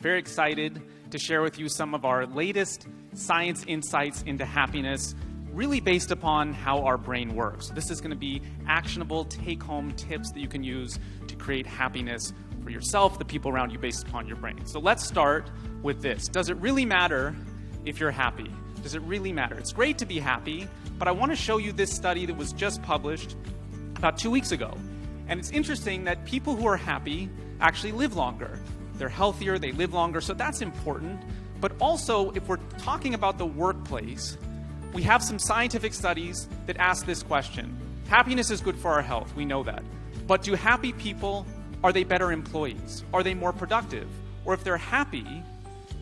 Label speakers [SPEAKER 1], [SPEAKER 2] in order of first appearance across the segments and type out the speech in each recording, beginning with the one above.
[SPEAKER 1] Very excited to share with you some of our latest science insights into happiness, really based upon how our brain works. This is going to be actionable take-home tips that you can use to create happiness for yourself, the people around you, based upon your brain. So let's start with this. Does it really matter if you're happy? Does it really matter? It's great to be happy, but I want to show you this study that was just published about 2 weeks ago. And it's interesting that people who are happy actually live longer. They're healthier, they live longer, so that's important. But also, if we're talking about the workplace, we have some scientific studies that ask this question. Happiness is good for our health, we know that. But do happy people, are they better employees? Are they more productive? Or if they're happy,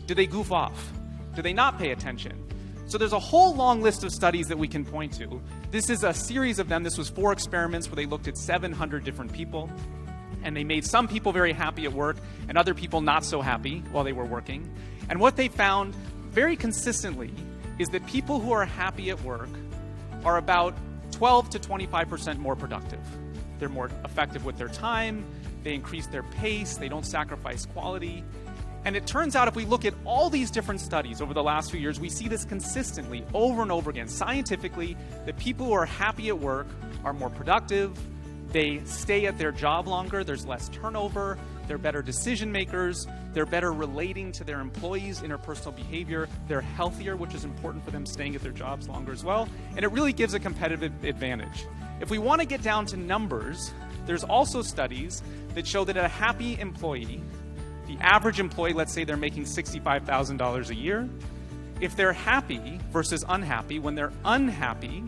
[SPEAKER 1] do they goof off? Do they not pay attention? So there's a whole long list of studies that we can point to. This is a series of them. This was 4 experiments where they looked at 700 different people. And they made some people very happy at work and other people not so happy while they were working. And what they found very consistently is that people who are happy at work are about 12 to 25% more productive. They're more effective with their time, they increase their pace, they don't sacrifice quality. And it turns out if we look at all these different studies over the last few years, we see this consistently over and over again, scientifically, that people who are happy at work are more productive, they stay at their job longer, there's less turnover, they're better decision makers, they're better relating to their employees, interpersonal behavior, they're healthier, which is important for them staying at their jobs longer as well, and it really gives a competitive advantage. If we want to get down to numbers, there's also studies that show that a happy employee, the average employee, let's say they're making $65,000 a year, if they're happy versus unhappy, when they're unhappy,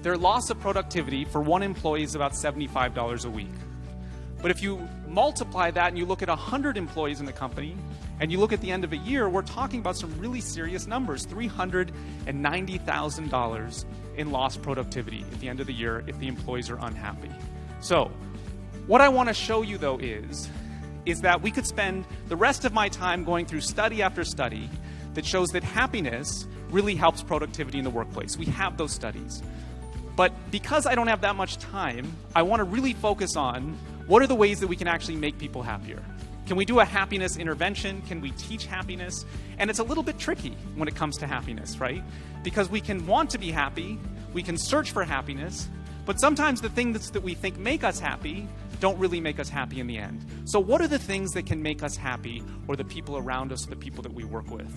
[SPEAKER 1] their loss of productivity for one employee is about $75 a week. But if you multiply that and you look at 100 employees in the company, and you look at the end of a year, we're talking about some really serious numbers, $390,000 in lost productivity at the end of the year if the employees are unhappy. So, what I want to show you though is that we could spend the rest of my time going through study after study that shows that happiness really helps productivity in the workplace. We have those studies. But because I don't have that much time, I want to really focus on what are the ways that we can actually make people happier. Can we do a happiness intervention? Can we teach happiness? And it's a little bit tricky when it comes to happiness, right? Because we can want to be happy, we can search for happiness, but sometimes the things that we think make us happy don't really make us happy in the end. So what are the things that can make us happy, or the people around us, or the people that we work with?